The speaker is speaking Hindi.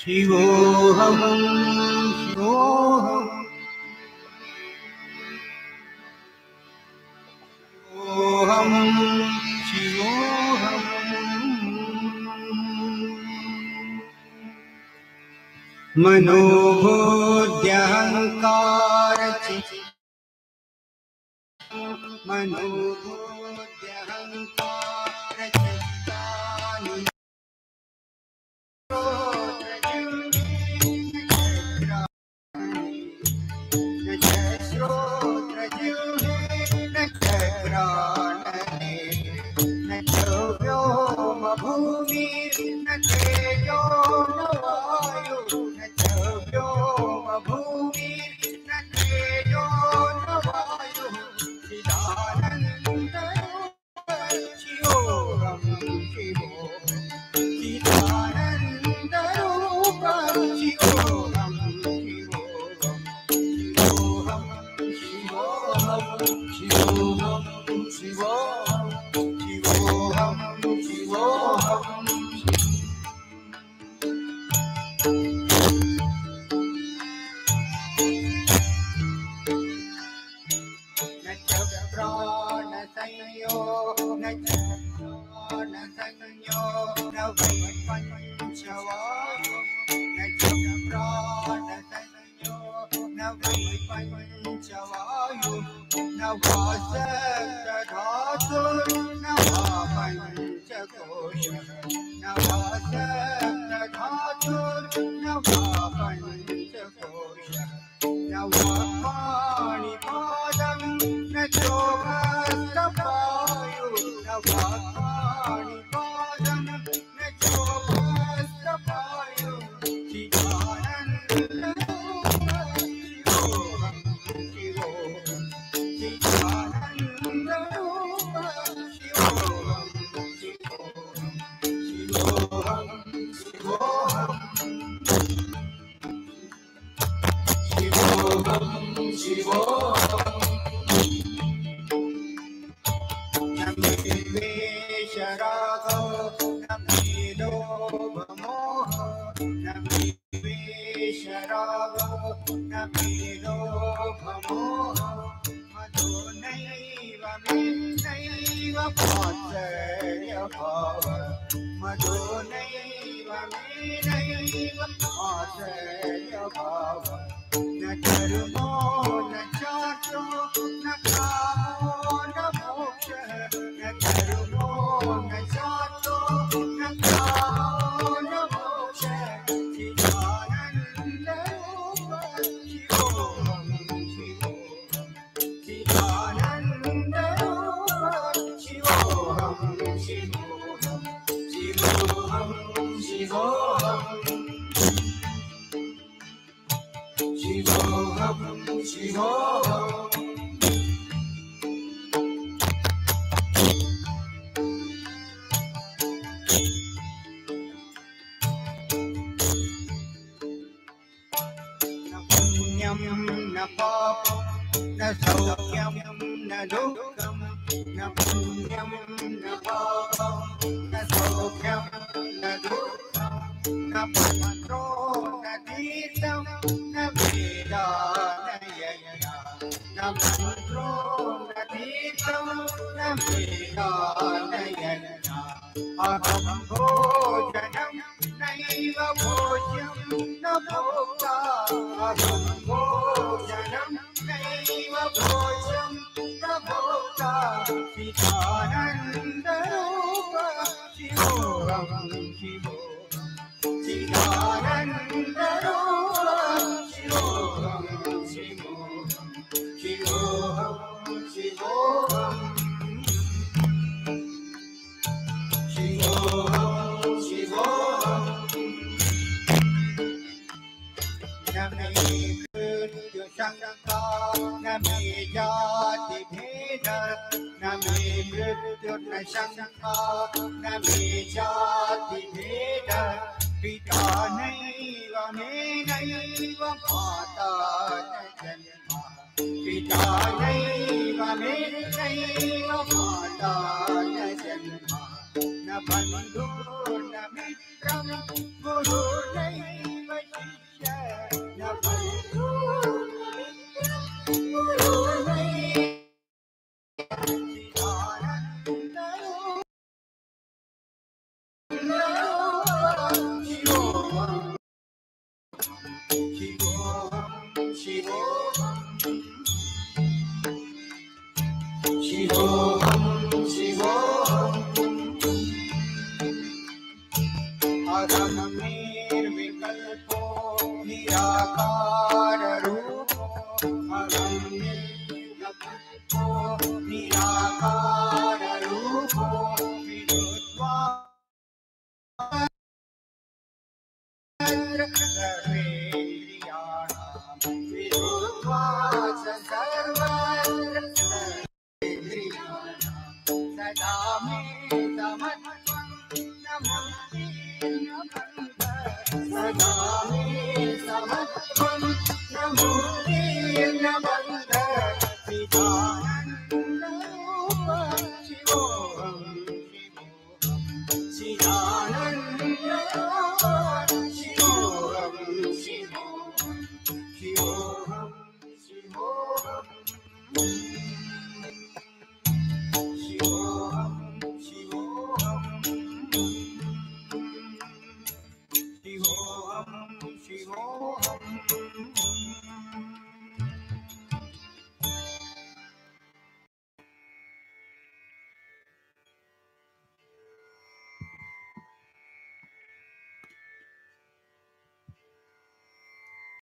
शिवोऽहं शिवोऽहं शिवोऽहं मनोबुद्ध्यहङ्कारचित्तानि भूमिर्न तेजो न वायु न च व्योम भूमिर्न तेजो न वायु चिदानंद शिवोऽहं शिवोऽहं चिदानंद रूप शिवोऽहं शिवोऽहं शिवोऽहं शिवोऽहं पंचवायु न वासधातु न वा पंचकोश न वासधातु न वा पंचकोश न वा पाणिपादं न चोभस्तपायु न वा पाणिपादं न चोभस्तपायु चिदानंद न धर्मो न चार्चो न कामो न मोक्षः न धर्मो न चार्चो न कामो न मोक्षः चिदानंद रूप शिवोऽहं शिवोऽहं चिदानंद रूप शिवोऽहं शिवोऽहं शिवोऽहं शिवोऽहं शिवोऽहं न पुण्यं न पापं न सौख्यं न दुःखं न पुण्यं न पापं न सौख्यं न दुःखं न पवित्रो न तीर्थं न वेदा न यज्ञ न पवित्रो न तीर्थं न वेदा न यज्ञ अहं भोजनं नैव भोज्यं न भोक्ता अहं भोजनं नैव भोज्यं न भोक्ता चिदानंद रूप शिवोऽहं शिवोऽहं चिदानंद रूप शिवोऽहं शिवोऽहं शिवोऽहं शिवोऽहं शिवोऽहं शिवोऽहं न मे मृत्यु शंका न मे जाति भेद न मे मृत्यु न शंका न मे जाति भेद पिता नैव मे नैव माता न जन्म पिता नैव मे नैव माता न जन्म न बन्धुर्न मित्रं गुरुर्नैव निर्विकल्पो निराकार रूपो अहं निर्विकल्पो निराकार रूपो विदुत्वा सर्वेन्द्रियाणां विदुत्वा सर्वत्र सर्वेन्द्रियाणां सदा मे समत्वं नमस्ते